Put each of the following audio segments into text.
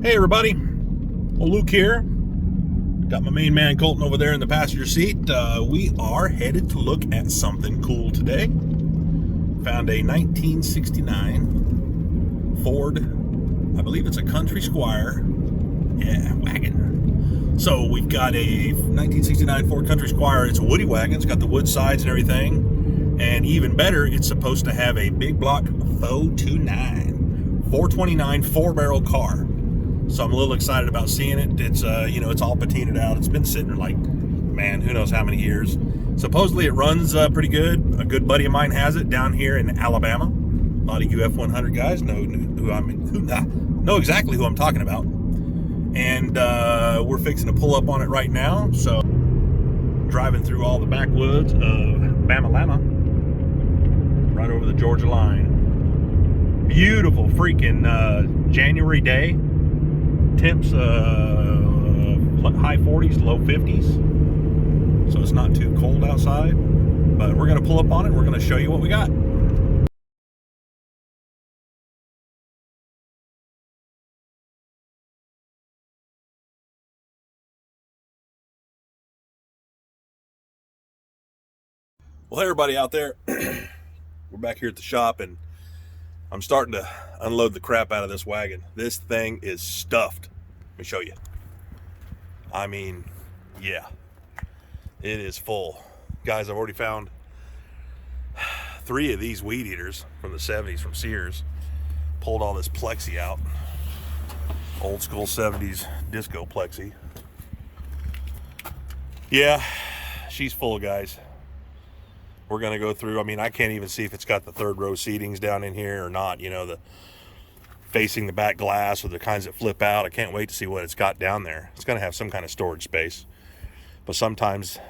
Hey everybody, well, Luke here. Got my main man Colton over there in the passenger seat. We are headed to look at something cool today. Found a 1969 Ford, I believe it's a Country Squire, wagon. So we've got a 1969 Ford Country Squire. It's a woody wagon. It's got the wood sides and everything. And even better, it's supposed to have a big block 429 four-barrel car. So I'm a little excited about seeing it. It's it's all patinaed out. It's been sitting there like, man, who knows how many years. Supposedly it runs pretty good. A good buddy of mine has it down here in Alabama. A lot of UF100 guys know exactly who I'm talking about. And we're fixing to pull up on it right now. So driving through all the backwoods of Bamalama, right over the Georgia line. Beautiful freaking January day. Temps high 40s, low 50s. So it's not too cold outside. But we're going to pull up on it. We're going to show you what we got. Well, hey everybody out there. We're back here at the shop and I'm starting to unload the crap out of this wagon. This thing is stuffed. Let me show you. I mean, yeah, it is full. Guys, I've already found 3 of these weed eaters from the 70s from Sears. Pulled all this plexi out. Old school 70s disco plexi. Yeah, she's full, guys. We're going to go through. I mean, I can't even see if it's got the third row seatings down in here or not. You know, the facing the back glass or the kinds that flip out. I can't wait to see what it's got down there. It's going to have some kind of storage space. But sometimes,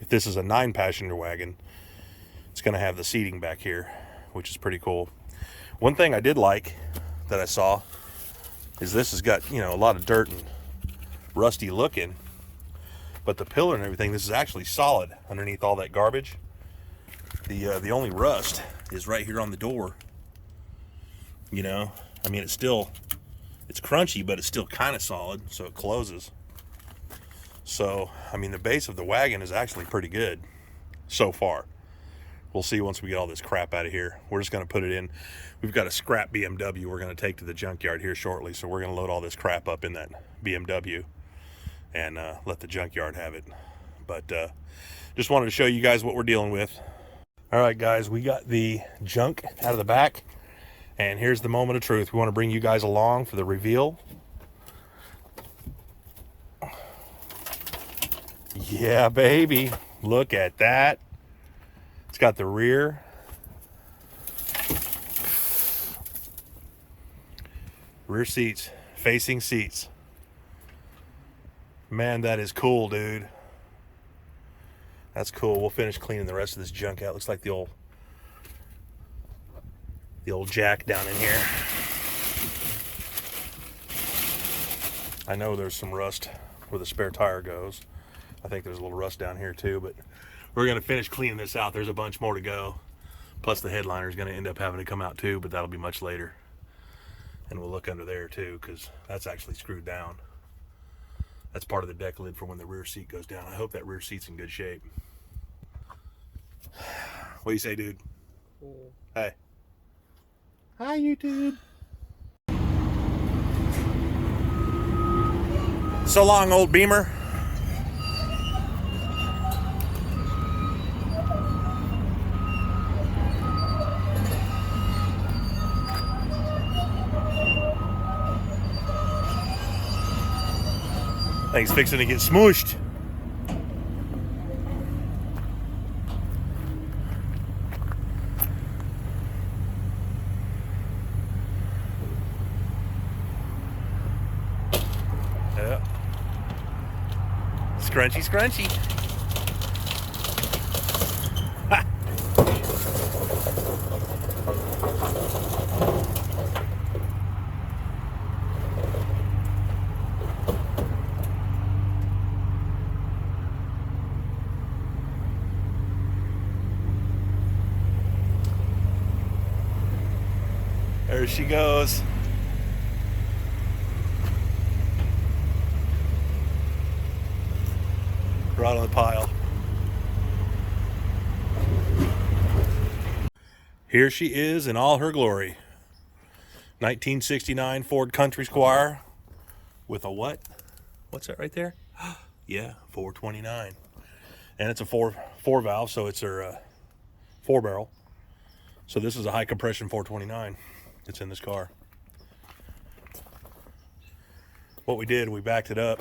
if this is a 9-passenger wagon, it's going to have the seating back here, which is pretty cool. One thing I did like that I saw is this has got, you know, a lot of dirt and rusty looking. But the pillar and everything, this is actually solid underneath all that garbage. The only rust is right here on the door. You know, I mean, it's crunchy, but it's still kind of solid, so it closes. So, I mean, the base of the wagon is actually pretty good so far. We'll see once we get all this crap out of here. We're just going to put it in. We've got a scrap BMW we're going to take to the junkyard here shortly, so we're going to load all this crap up in that BMW and let the junkyard have it. But just wanted to show you guys what we're dealing with. All right, guys, we got the junk out of the back, and here's the moment of truth. We want to bring you guys along for the reveal. Yeah, baby, look at that. It's got the rear seats, facing seats. Man, that is cool, dude. That's cool. We'll finish cleaning the rest of this junk out. Looks like the old jack down in here. I know there's some rust where the spare tire goes. I think there's a little rust down here too, but we're going to finish cleaning this out. There's a bunch more to go. Plus the headliner is going to end up having to come out too, but that'll be much later. And we'll look under there too, because that's actually screwed down. That's part of the deck lid for when the rear seat goes down. I hope that rear seat's in good shape. What do you say, dude? Cool. Hey. Hi, YouTube. So long, old Beamer. Thing's fixing to get smooshed. Yeah. Scrunchy, scrunchy. Ha. There she goes. right on the pile. Here she is in all her glory. 1969 Ford Country Squire with a what? What's that right there? Yeah, 429. And it's a four valve, so it's her 4-barrel. So this is a high compression 429 that's in this car. What we did, we backed it up.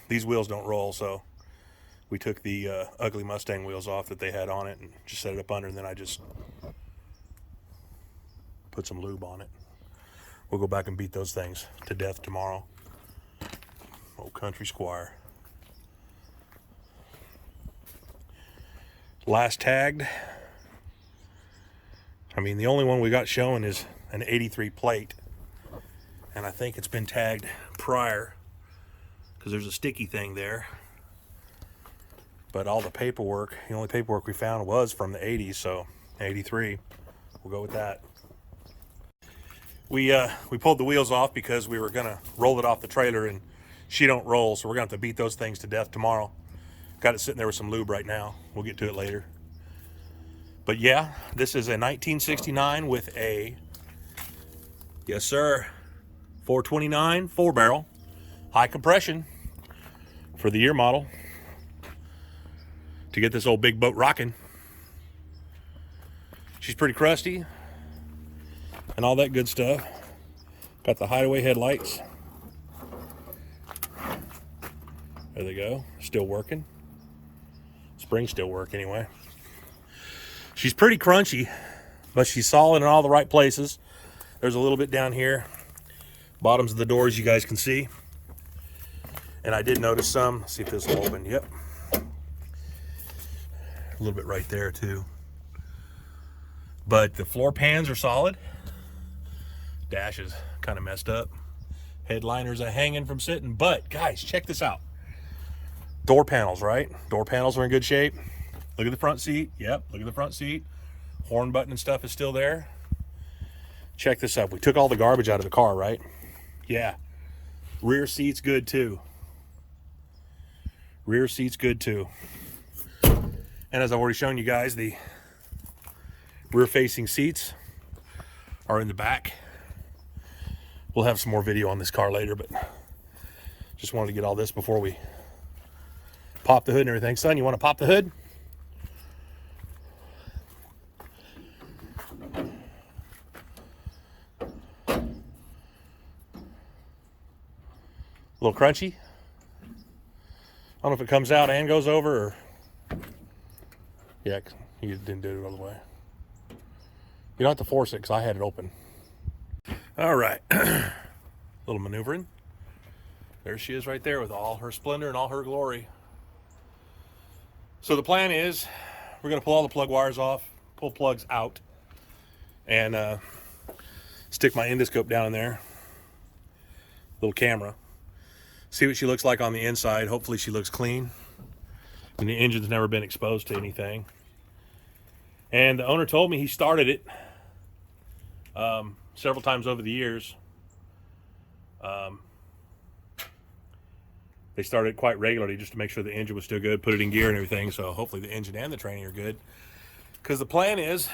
These wheels don't roll, so we took the ugly Mustang wheels off that they had on it and just set it up under, and then I just put some lube on it. We'll go back and beat those things to death tomorrow. Old Country Squire. Last tagged. I mean, the only one we got showing is an 83 plate. And I think it's been tagged prior because there's a sticky thing there. But all the paperwork, the only paperwork we found was from the 80s, so 83. We'll go with that. We pulled the wheels off because we were gonna roll it off the trailer, and she don't roll, so we're gonna have to beat those things to death tomorrow. Got it sitting there with some lube right now. We'll get to it later. But yeah, this is a 1969 with a, yes sir, 429 4-barrel, high compression for the year model to get this old big boat rocking. She's pretty crusty and all that good stuff. Got the hideaway headlights. There they go, still working. Springs still work anyway. She's pretty crunchy, but she's solid in all the right places. There's a little bit down here. Bottoms of the doors you guys can see. And I did notice some. Let's see if this will open. Yep. A little bit right there too. But the floor pans are solid. Dash is kind of messed up. Headliners are hanging from sitting. But guys, check this out. Door panels, right? Door panels are in good shape. Look at the front seat. Yep, look at the front seat. Horn button and stuff is still there. Check this out. We took all the garbage out of the car, right? Yeah. Rear seat's good too. Rear seat's good too. And as I've already shown you guys, the rear facing seats are in the back. We'll have some more video on this car later, but just wanted to get all this before we pop the hood and everything. Son, you want to pop the hood? A little crunchy. I don't know if it comes out and goes over or... Yeah, you didn't do it all the way. You don't have to force it because I had it open. All right. Little maneuvering. There she is right there with all her splendor and all her glory. So the plan is we're going to pull all the plug wires off, pull plugs out, and stick my endoscope down in there. Little camera. See what she looks like on the inside. Hopefully she looks clean. And the engine's never been exposed to anything. And the owner told me he started it several times over the years. They started it quite regularly just to make sure the engine was still good, put it in gear and everything. So hopefully the engine and the training are good. Because the plan is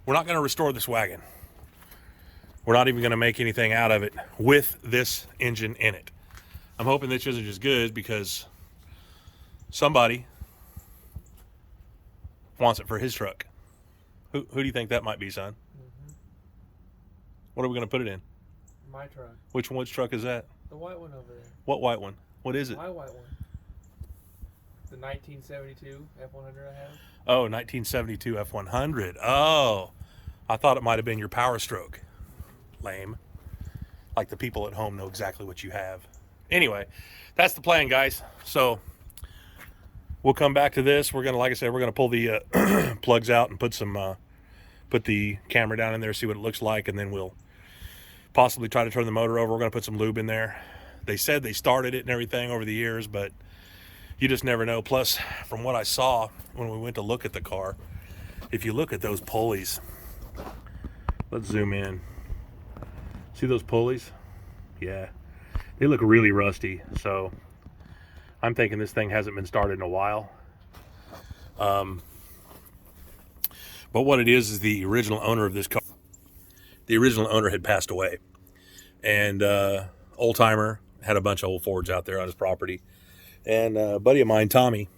we're not going to restore this wagon. We're not even going to make anything out of it with this engine in it. I'm hoping this isn't as good because somebody wants it for his truck. Who do you think that might be, son? Mm-hmm. What are we going to put it in? My truck. Which truck is that? The white one over there. What white one? What is it? My white one. The 1972 F100 I have. Oh, 1972 F100. Oh, I thought it might have been your Power Stroke. Lame. Like the people at home know exactly what you have. Anyway, that's the plan, guys. So we'll come back to this. We're gonna, like I said, we're gonna pull the plugs out and put the camera down in there, see what it looks like, and then we'll possibly try to turn the motor over. We're gonna put some lube in there. They said they started it and everything over the years, but you just never know. Plus, from what I saw when we went to look at the car, if you look at those pulleys, let's zoom in. See those pulleys? Yeah, they look really rusty. So I'm thinking this thing hasn't been started in a while. But what it is the original owner of this car. The original owner had passed away, and old timer had a bunch of old Fords out there on his property. And a buddy of mine, Tommy,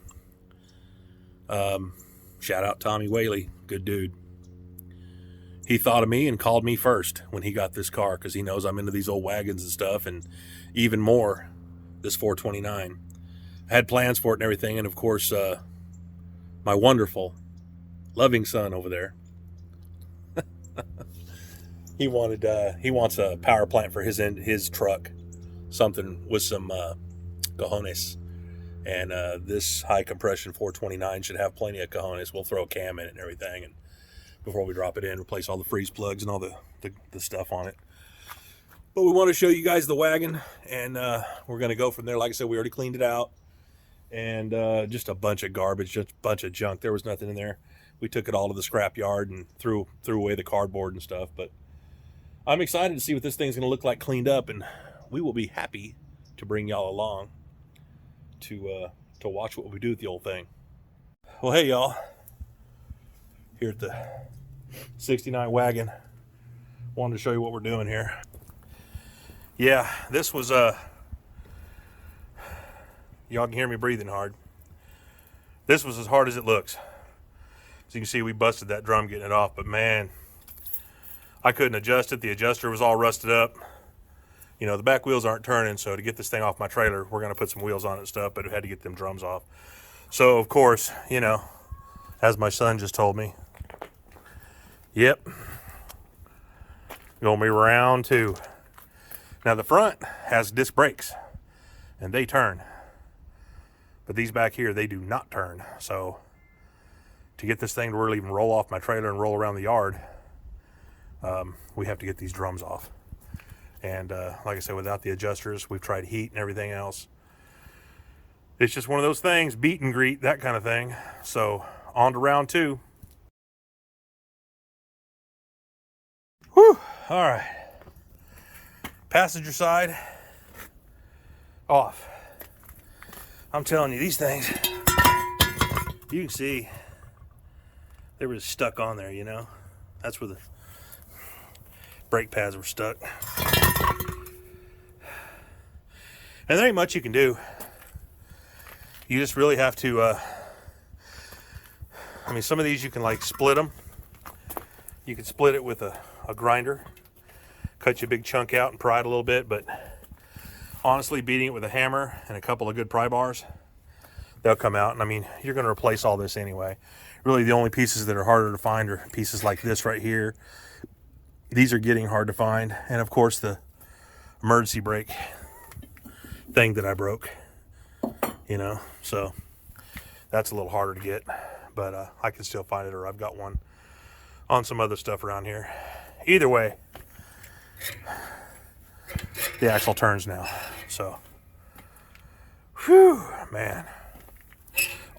shout out Tommy Whaley, good dude. He thought of me and called me first when he got this car because he knows I'm into these old wagons and stuff, and even more, this 429. I had plans for it and everything, and of course, my wonderful, loving son over there, he wants a power plant for his truck, something with some cojones, and this high compression 429 should have plenty of cojones. We'll throw a cam in it and everything, and before we drop it in, replace all the freeze plugs and all the stuff on it. But we want to show you guys the wagon, and we're going to go from there. Like I said, we already cleaned it out, and just a bunch of garbage, just a bunch of junk. There was nothing in there. We took it all to the scrap yard and threw away the cardboard and stuff. But I'm excited to see what this thing's going to look like cleaned up, and we will be happy to bring y'all along to watch what we do with the old thing. Well, hey y'all, here at the 69 Wagon, wanted to show you what we're doing here. Yeah, this was y'all can hear me breathing hard. This was as hard as it looks. As you can see, we busted that drum getting it off, but man, I couldn't adjust it. The adjuster was all rusted up. You know, the back wheels aren't turning, so to get this thing off my trailer, we're going to put some wheels on it and stuff, but it had to get them drums off. So, of course, you know, as my son just told me, yep, gonna be round two. Now, the front has disc brakes, and they turn. But these back here, they do not turn. So, to get this thing to really even roll off my trailer and roll around the yard, we have to get these drums off. And like I said, without the adjusters, we've tried heat and everything else. It's just one of those things, beat and greet, that kind of thing. So on to round two. Whew, all right. Passenger side off. I'm telling you, these things, you can see they were just stuck on there, you know. That's where the brake pads were stuck. And there ain't much you can do. You just really have to, I mean, some of these you can like split them. You can split it with a grinder, cut you a big chunk out and pry it a little bit, but honestly, beating it with a hammer and a couple of good pry bars, they'll come out. And I mean, you're going to replace all this anyway. Really, the only pieces that are harder to find are pieces like this right here. These are getting hard to find. And of course, the emergency brake thing that I broke, you know, so that's a little harder to get, but I can still find it, or I've got one on some other stuff around here. Either way, the axle turns now. So, whew, man,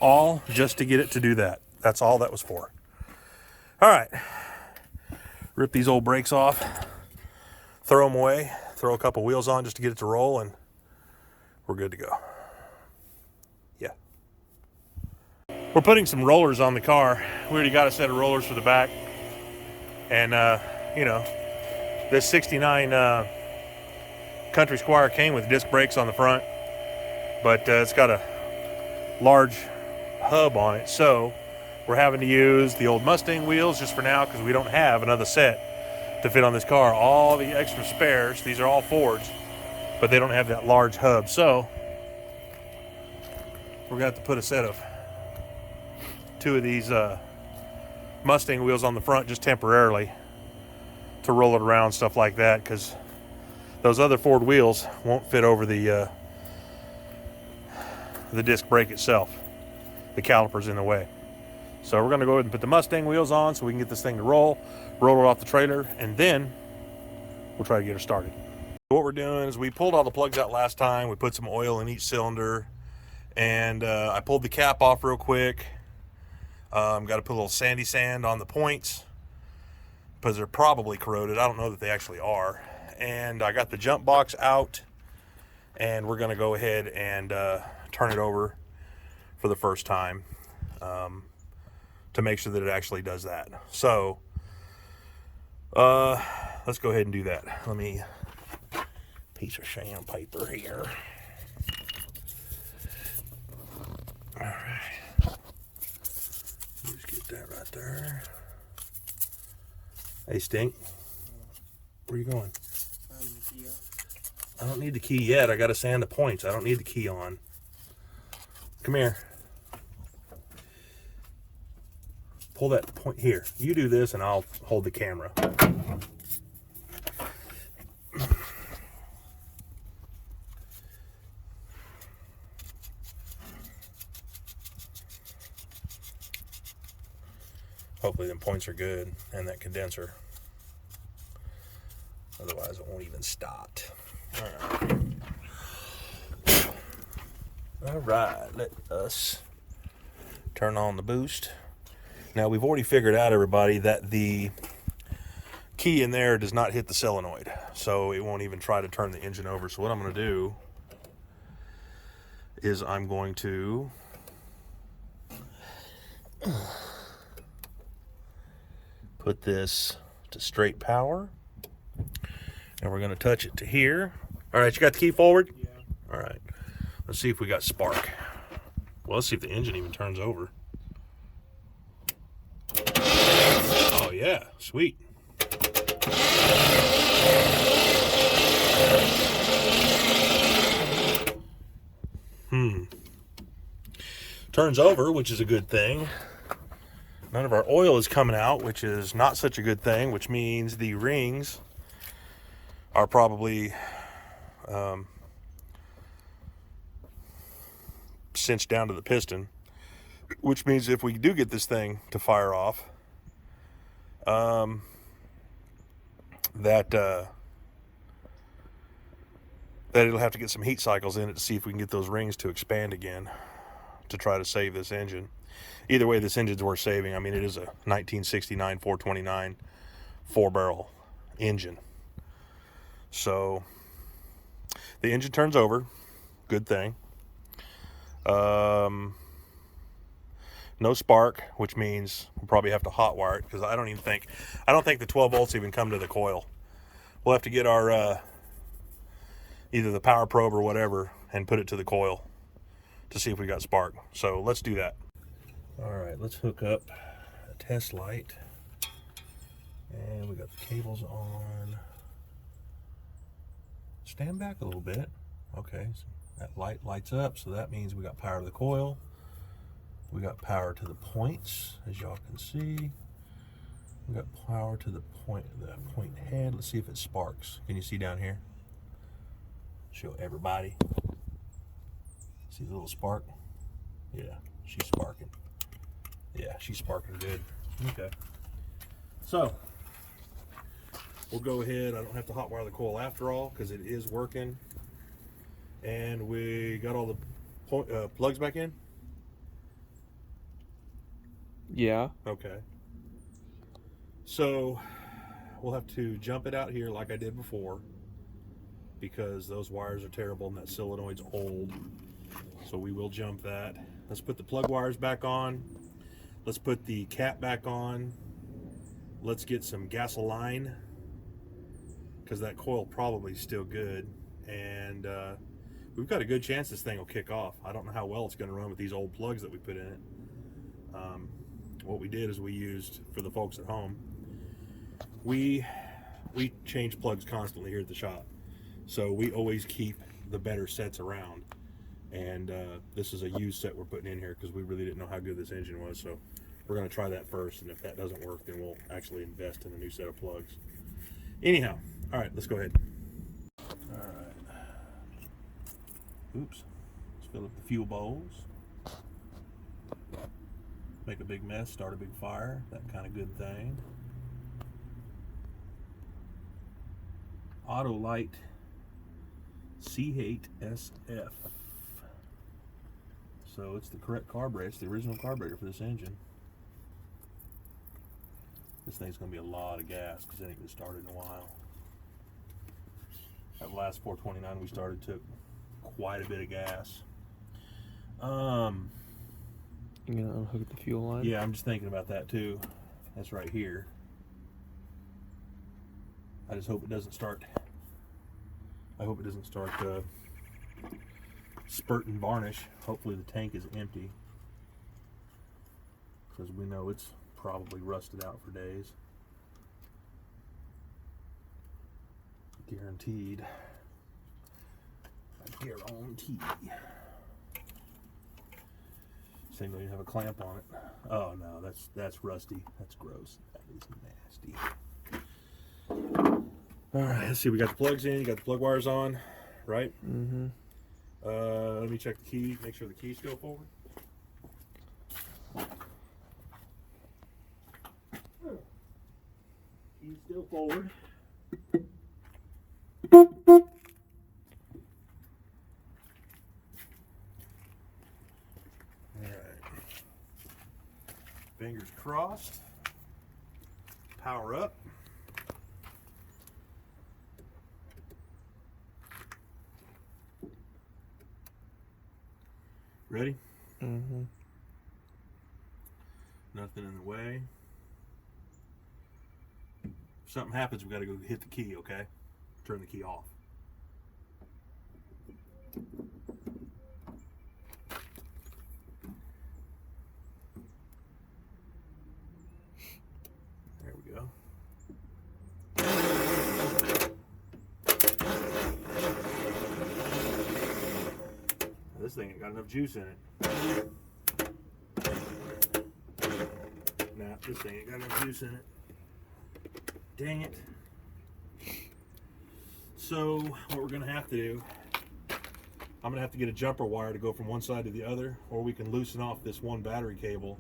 all just to get it to do that. That's all that was for. All right, rip these old brakes off, throw them away, throw a couple wheels on just to get it to roll, and we're good to go. Yeah. We're putting some rollers on the car. We already got a set of rollers for the back. And, you know, this 69 Country Squire came with disc brakes on the front, but it's got a large hub on it. So we're having to use the old Mustang wheels just for now because we don't have another set to fit on this car. All the extra spares, these are all Fords, but they don't have that large hub. So we're going to have to put a set of two of these Mustang wheels on the front just temporarily to roll it around, stuff like that, because those other Ford wheels won't fit over the disc brake itself. The caliper's in the way. So we're going to go ahead and put the Mustang wheels on so we can get this thing to roll it off the trailer, and then we'll try to get her started. What we're doing is we pulled all the plugs out last time. We put some oil in each cylinder, and I pulled the cap off real quick. Got to put a little sandy sand on the points because they're probably corroded. I don't know that they actually are. And I got the jump box out, and we're going to go ahead and turn it over for the first time to make sure that it actually does that. So let's go ahead and do that. Let me, piece of sandpaper here. All right, just get that right there. Hey, Stink, where you going? I don't need the key yet. I got to sand the points. I don't need the key on. Come here. Pull that point here. You do this and I'll hold the camera. Hopefully them points are good and that condenser. Otherwise it won't even start. All right, let us turn on the boost. Now we've already figured out, everybody, that the key in there does not hit the solenoid, so it won't even try to turn the engine over. So what I'm going to do is I'm going to put this to straight power, and we're going to touch it to here. All right, you got the key forward? Yeah. All right, let's see if we got spark. Well, let's see if the engine even turns over. Oh yeah, sweet. Turns over, which is a good thing. None of our oil is coming out, which is not such a good thing, which means the rings are probably cinched down to the piston, which means if we do get this thing to fire off, that it'll have to get some heat cycles in it to see if we can get those rings to expand again to try to save this engine. Either way, this engine's worth saving. I mean, it is a 1969 429 4-barrel engine. So the engine turns over, good thing. No spark, which means we'll probably have to hot wire it, because I don't think the 12 volts even come to the coil. We'll have to get our either the power probe or whatever and put it to the coil to see if we got spark. So let's do that. All right, let's hook up a test light, and we got the cables on. Stand back a little bit. Okay, so that light lights up, so that means we got power to the coil. We got power to the points, as y'all can see. We got power to the point head. Let's see if it sparks. Can you see down here? Show everybody. See the little spark? Yeah, she's sparking. Yeah, she's sparking good. Okay. So, we'll go ahead. I don't have to hot wire the coil after all, because it is working. And we got all the plugs back in? Yeah. Okay. So we'll have to jump it out here like I did before, because those wires are terrible and that solenoid's old. So we will jump that. Let's put the plug wires back on. Let's put the cap back on. Let's get some gasoline, because that coil probably is still good. And we've got a good chance this thing will kick off. I don't know how well it's going to run with these old plugs that we put in it. What we did is we used, for the folks at home, we change plugs constantly here at the shop. So we always keep the better sets around. And this is a used set we're putting in here because we really didn't know how good this engine was. So we're going to try that first, and if that doesn't work, then we'll actually invest in a new set of plugs. Anyhow, all right, let's go ahead. All right. Oops. Let's fill up the fuel bowls. Make a big mess, start a big fire, that kind of good thing. Autolite C8SF. So it's the correct carburetor. It's the original carburetor for this engine. This thing's going to be a lot of gas because it ain't been started in a while. That last 429 we started took quite a bit of gas. You gonna unhook the fuel line? Yeah, I'm just thinking about that too. That's right here. I just hope it doesn't start. I hope it doesn't start spurting varnish. Hopefully the tank is empty, because we know it's probably rusted out for days. Guaranteed. I guarantee. Same though, you have a clamp on it. Oh no, that's rusty. That's gross. That is nasty. All right, let's see. We got the plugs in. You got the plug wires on, right? Mm-hmm. Let me check the key. Make sure the key's still forward. Key's still forward. Fingers crossed. Power up. Ready? Mm-hmm. Nothing in the way. If something happens, we got to go hit the key, okay? Turn the key off. There we go. This thing ain't got enough juice in it. Nah, this thing ain't got enough juice in it. Dang it. So, what we're going to have to do, I'm going to have to get a jumper wire to go from one side to the other, or we can loosen off this one battery cable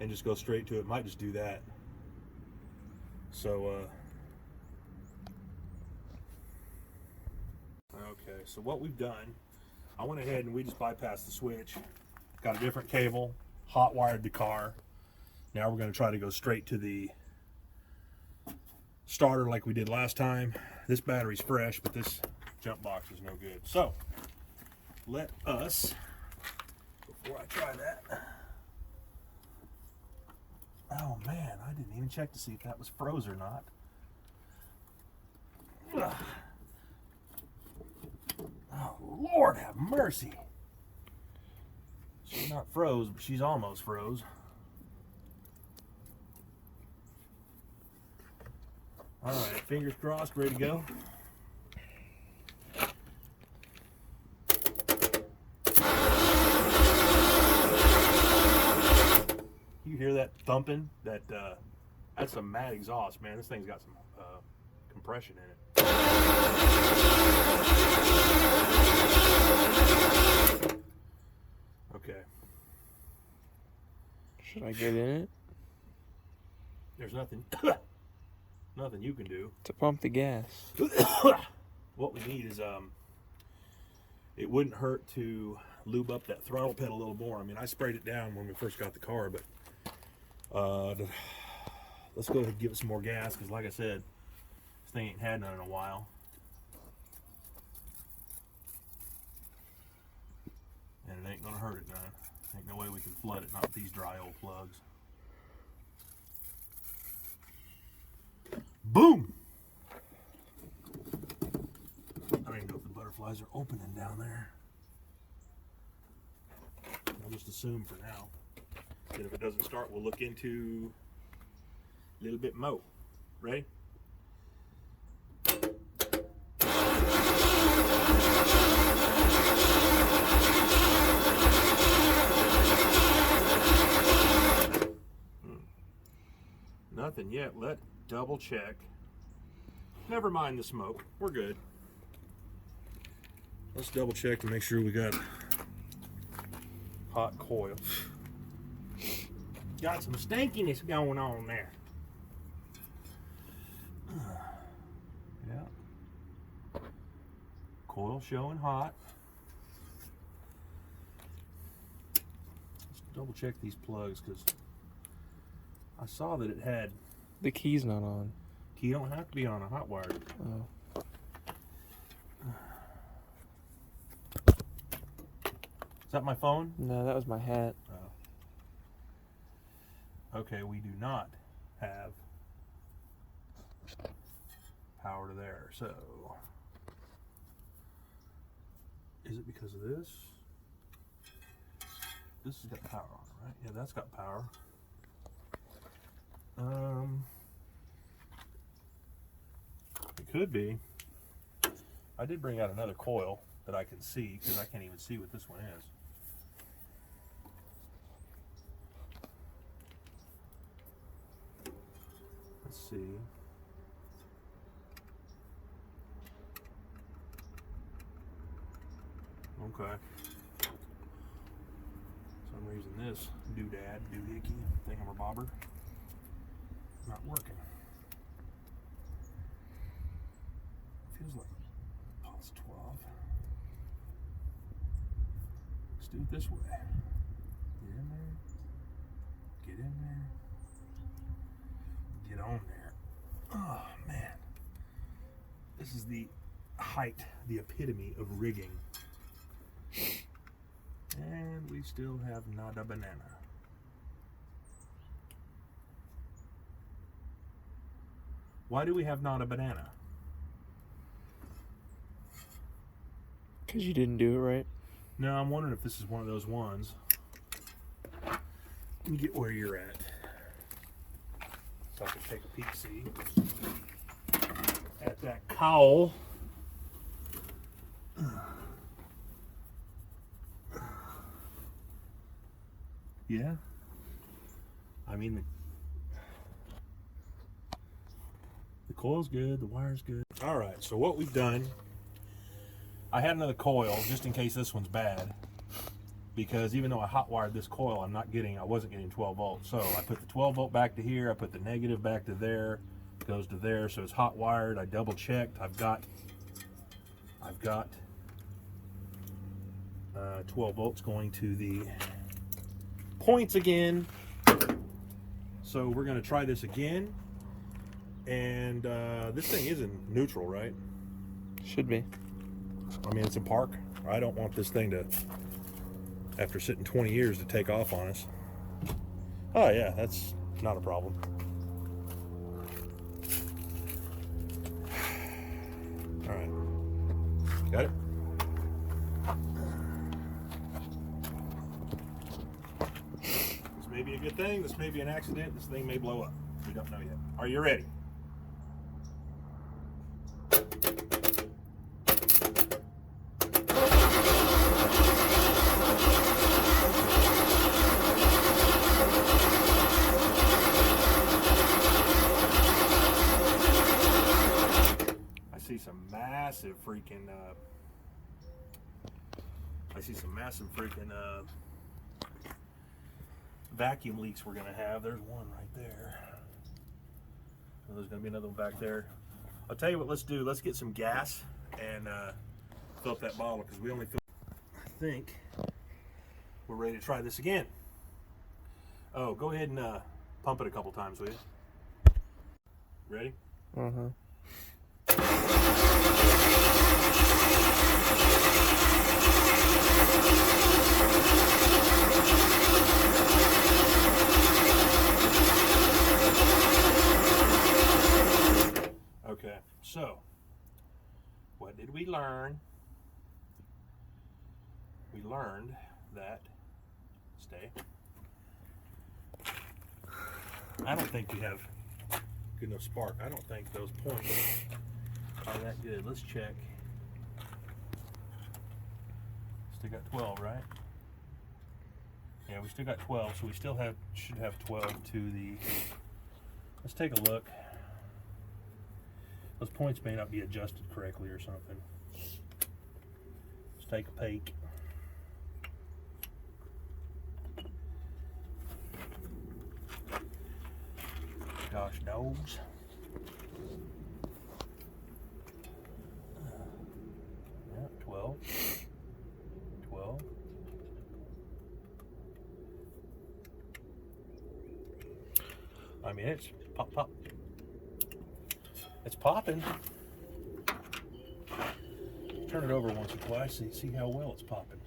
and just go straight to it. Might just do that. So, okay, so what we've done, I went ahead and we just bypassed the switch, got a different cable, hot wired the car. Now we're going to try to go straight to the starter like we did last time. This battery's fresh, but this jump box is no good. So let us, before I try that, oh man, I didn't even check to see if that was froze or not. Ugh. Oh Lord have mercy. She's not froze, but she's almost froze. All right, fingers crossed, ready to go. You hear that thumping? That's some mad exhaust, man. This thing's got some compression in it. Okay. Should I get in it? There's nothing nothing you can do to pump the gas. What we need is it wouldn't hurt to lube up that throttle pedal a little more. I mean, I sprayed it down when we first got the car, but let's go ahead and give it some more gas, because like I said, this thing ain't had none in a while. And it ain't gonna hurt it none. Ain't no way we can flood it, not with these dry old plugs. Boom! I don't even know if the butterflies are opening down there. I'll just assume for now. And if it doesn't start, we'll look into a little bit more. Ready? Nothing yet. Let's double check. Never mind the smoke. We're good. Let's double check to make sure we got hot coil. Got some stinkiness going on there. Yeah. Coil showing hot. Let's double check these plugs, because I saw that it had... The key's not on. Key don't have to be on a hot wire. Oh. Is that my phone? No, that was my hat. Oh. Okay, we do not have power to there, so is it because of this? This has got power on it, right? Yeah, that's got power. It could be. I did bring out another coil that I can see, because I can't even see what this one is. Let's see. Okay. So I'm using this doodad, doohickey thingamabobber. Not working. Feels like pulse 12. Let's do it this way. Get in there. Get in there. Get on there. Oh man. This is the height, the epitome of rigging. And we still have not a banana. Why do we have not a banana? Because you didn't do it right. No, I'm wondering if this is one of those ones. Let me get where you're at. So I can take a peek, see at that cowl. Yeah. I mean, the coil's good, the wire's good. All right, so what we've done, I had another coil just in case this one's bad, because even though I hot wired this coil, I wasn't getting 12 volts. So I put the 12 volt back to here, I put the negative back to there, goes to there, so it's hot wired. I double checked. I've got 12 volts going to the points again. So we're going to try this again, and this thing is in neutral, right? Should be. I mean, it's in park. I don't want this thing to, after sitting 20 years, to take off on us. Oh yeah, that's not a problem. All right, got it. This may be a good thing. This may be an accident. This thing may blow up. We don't know yet. Are you ready? Massive freaking I see some massive freaking vacuum leaks we're gonna have. There's one right there. Oh, there's gonna be another one back there. I'll tell you what, let's do. Let's get some gas and fill up that bottle, because we only fill. I think we're ready to try this again. Oh, go ahead and pump it a couple times, will you? Ready? Okay, so what did we learn? We learned that, stay. I don't think you have good enough spark. I don't think those points are that good. Let's check. Still got 12, right? Yeah, we still got 12, so we still should have 12 to the. Let's take a look. Those points may not be adjusted correctly or something. Let's take a peek. Gosh knows. Yeah, 12. 12. I mean, it's pop, pop. It's popping. Turn it over once or twice and see how well it's popping.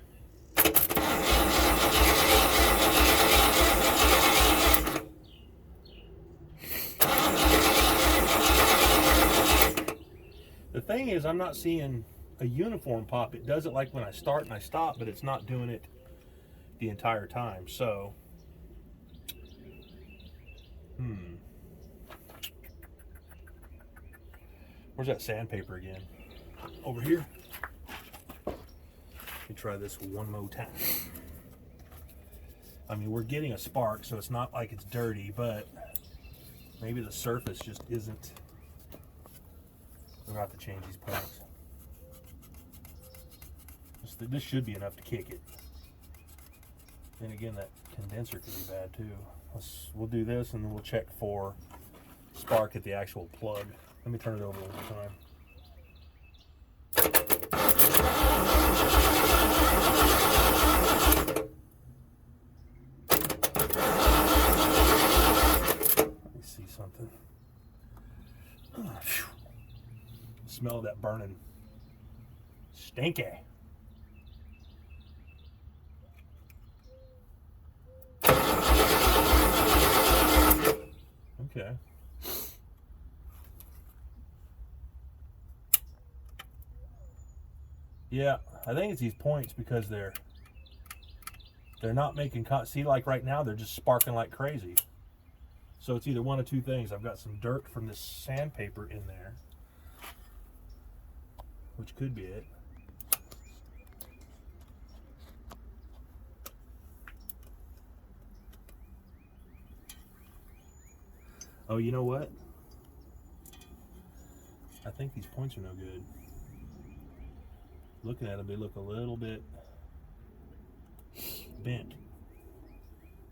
The thing is, I'm not seeing a uniform pop. It does it like when I start and I stop, but it's not doing it the entire time. So, where's that sandpaper again? Over here. Let me try this one more time. I mean, we're getting a spark, so it's not like it's dirty, but maybe the surface just isn't. We're going to have to change these pumps. This should be enough to kick it. Then again, that condenser could be bad too. We'll do this and then we'll check for spark at the actual plug. Let me turn it over one more time. Let me see something. Smell that burning stinky. Okay. Yeah, I think it's these points because they're not making see, like right now they're just sparking like crazy. So it's either one of two things. I've got some dirt from this sandpaper in there, which could be it. Oh, you know what? I think these points are no good. Looking at them, they look a little bit bent.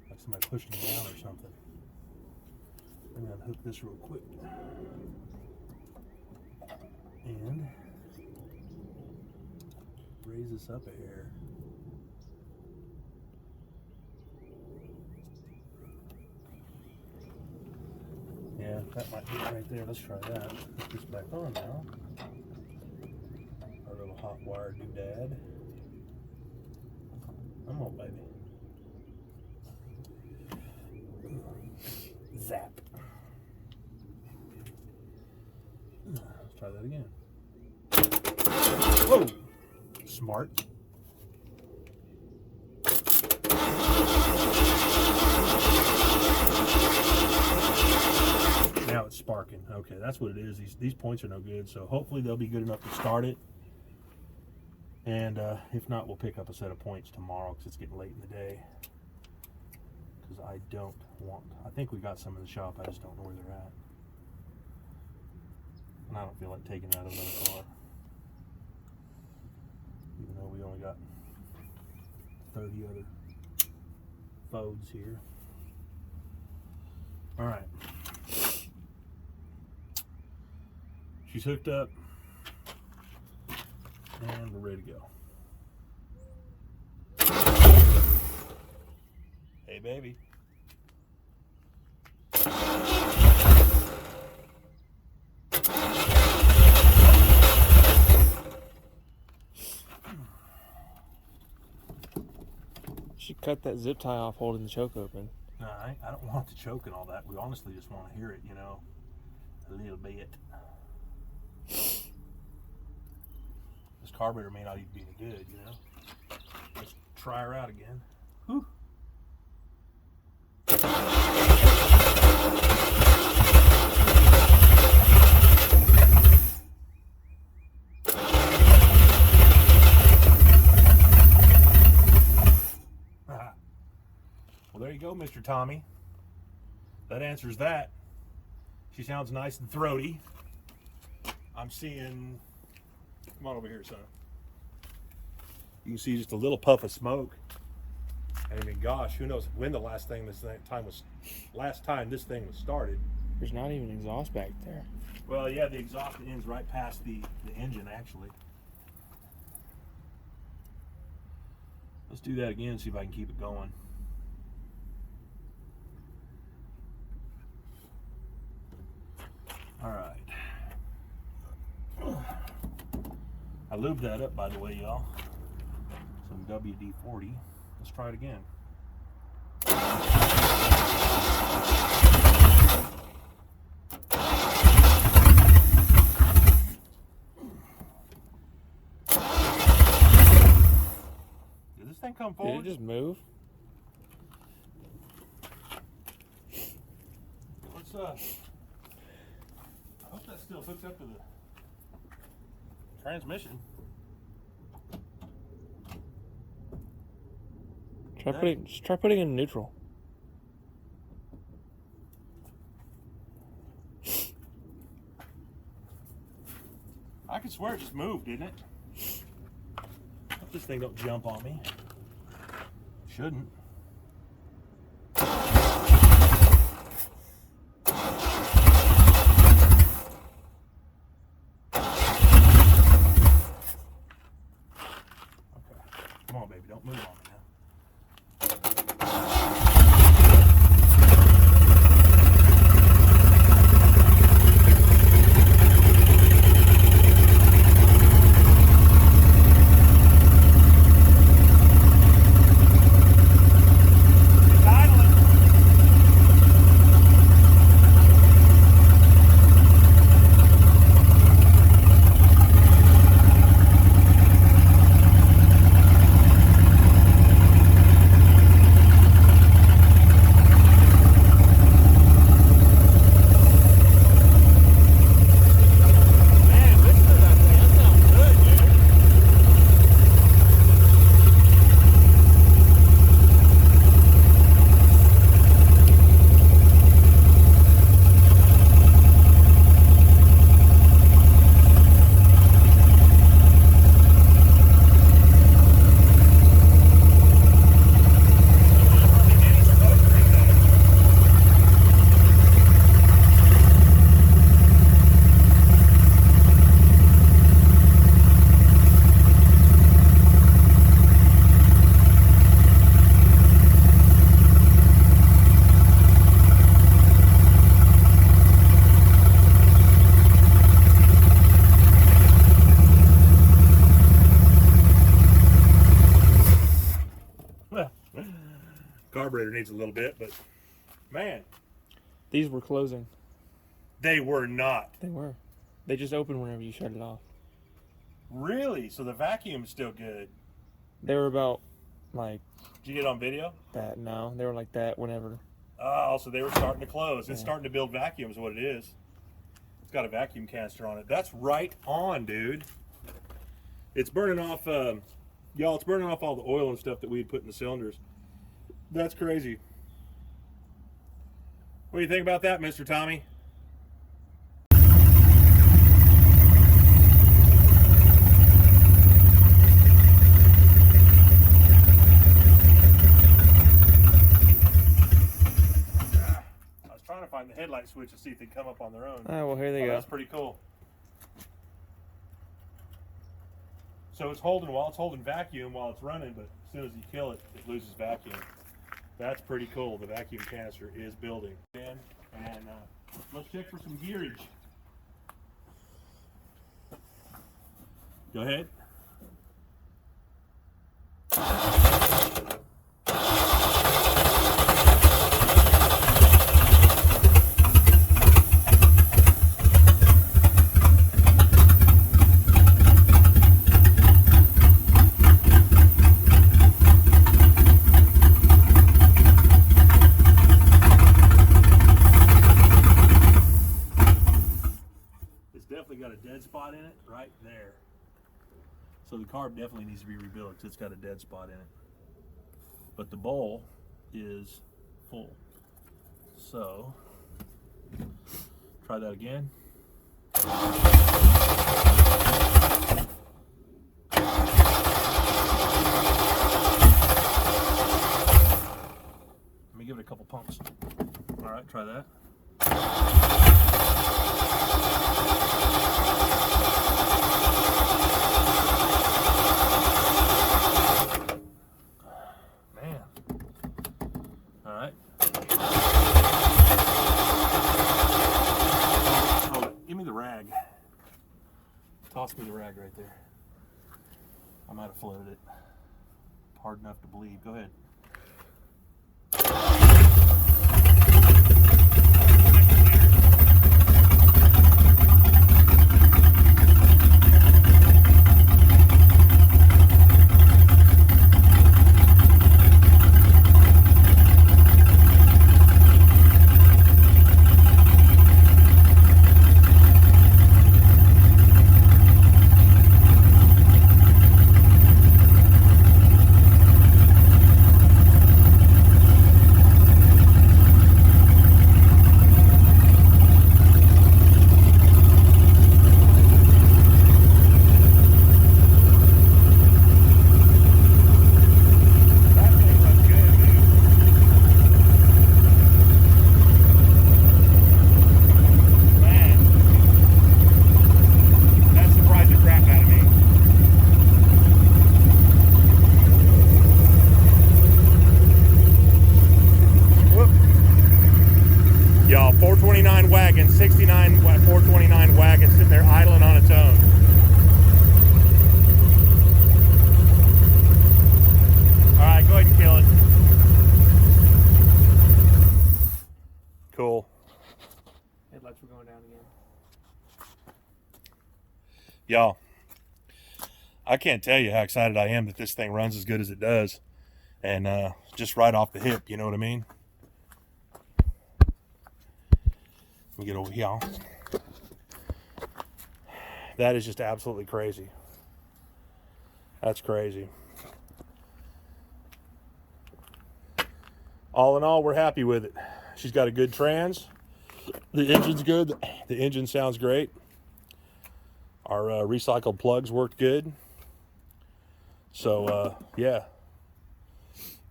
Like somebody pushed them down or something. I'm going to unhook this real quick. And raise this up a hair. Yeah, that might be it right there. Let's try that. Put this back on now. Our little hot wire doodad. Come on, baby. Zap. Let's try that again. Whoa! Smart. Now it's sparking. Okay, that's what it is. These points are no good, so hopefully they'll be good enough to start it. And if not, we'll pick up a set of points tomorrow because it's getting late in the day. Because I think we got some in the shop, I just don't know where they're at. And I don't feel like taking it out of another car. Even though we only got 30 other folds here. Alright. She's hooked up. And we're ready to go. Hey, baby. She cut that zip tie off holding the choke open. No, I don't want the choke and all that. We honestly just want to hear it, a little bit. This carburetor may not even be any good, Let's try her out again. Whew. Well, there you go, Mr. Tommy. That answers that. She sounds nice and throaty. I'm seeing... Come on over here, son. You can see just a little puff of smoke. I mean, gosh, who knows when the last time this thing was started. There's not even exhaust back there. Well, yeah, the exhaust ends right past the engine, actually. Let's do that again, see if I can keep it going. All right. I lubed that up, by the way, y'all. Some WD-40. Let's try it again. come Did forward. it just move? Let's I hope that still hooks up to the transmission. Just try putting it in neutral. I could swear it just moved, didn't it? Hope this thing don't jump on me. Shouldn't. Come on, baby, don't move on me now. It's idling. Man, listen to that thing. That sounds good, dude. Carburetor needs a little bit, but man, These were closing. they were not. They were. They just opened whenever you shut it off. Really? So the vacuum's still good. They were about like Did you get it on video? that. No, they were like that whenever. Oh, so they were starting to close. It's Yeah. starting to build vacuum is what it is. It's got a vacuum canister on it. That's right on, dude. It's burning off, y'all, it's burning off all the oil and stuff that we had put in the cylinders. That's crazy. What do you think about that, Mr. Tommy? I was trying to find the headlight switch to see if they'd come up on their own. Oh, well, here they go. That's pretty cool. So it's holding vacuum while it's running, but as soon as you kill it, it loses vacuum. That's pretty cool. The vacuum canister is building. And let's check for some gearage. Go ahead. Definitely got a dead spot in it right there. So the carb definitely needs to be rebuilt because it's got a dead spot in it. But the bowl is full. So try that again. Let me give it a couple pumps. All right, try that. Man. All right. Oh, give me the rag. Toss me the rag right there. I might have floated it. Hard enough to bleed. Go ahead. Y'all, I can't tell you how excited I am that this thing runs as good as it does. And just right off the hip, you know what I mean? Let me get over here. That is just absolutely crazy. That's crazy. All in all, we're happy with it. She's got a good trans. The engine's good. The engine sounds great. Our recycled plugs worked good. So, yeah.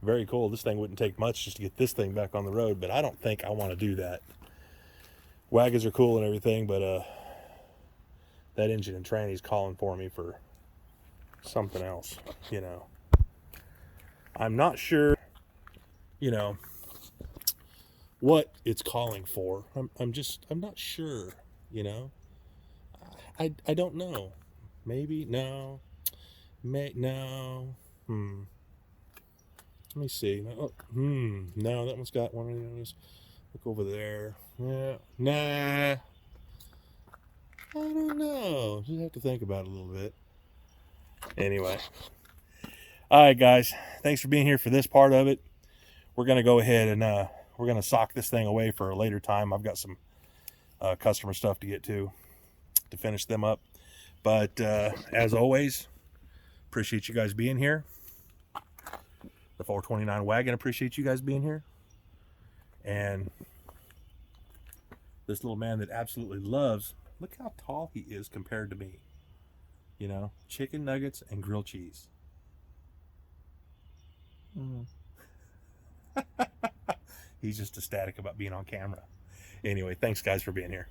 Very cool. This thing wouldn't take much just to get this thing back on the road, but I don't think I want to do that. Wagons are cool and everything, but that engine and tranny's calling for me for something else, you know. I'm not sure, you know, what it's calling for. I'm not sure, you know. I don't know. Maybe, no. No. Let me see. Oh, no, that one's got one of those. Look over there. Yeah. Nah. I don't know. Just have to think about it a little bit. Anyway. All right, guys. Thanks for being here for this part of it. We're going to go ahead and we're going to sock this thing away for a later time. I've got some customer stuff to get to finish them up. But as always, appreciate you guys being here. The 429 Wagon appreciates you guys being here. And this little man that absolutely loves, look how tall he is compared to me. You know, chicken nuggets and grilled cheese. He's just ecstatic about being on camera. Anyway, thanks guys for being here.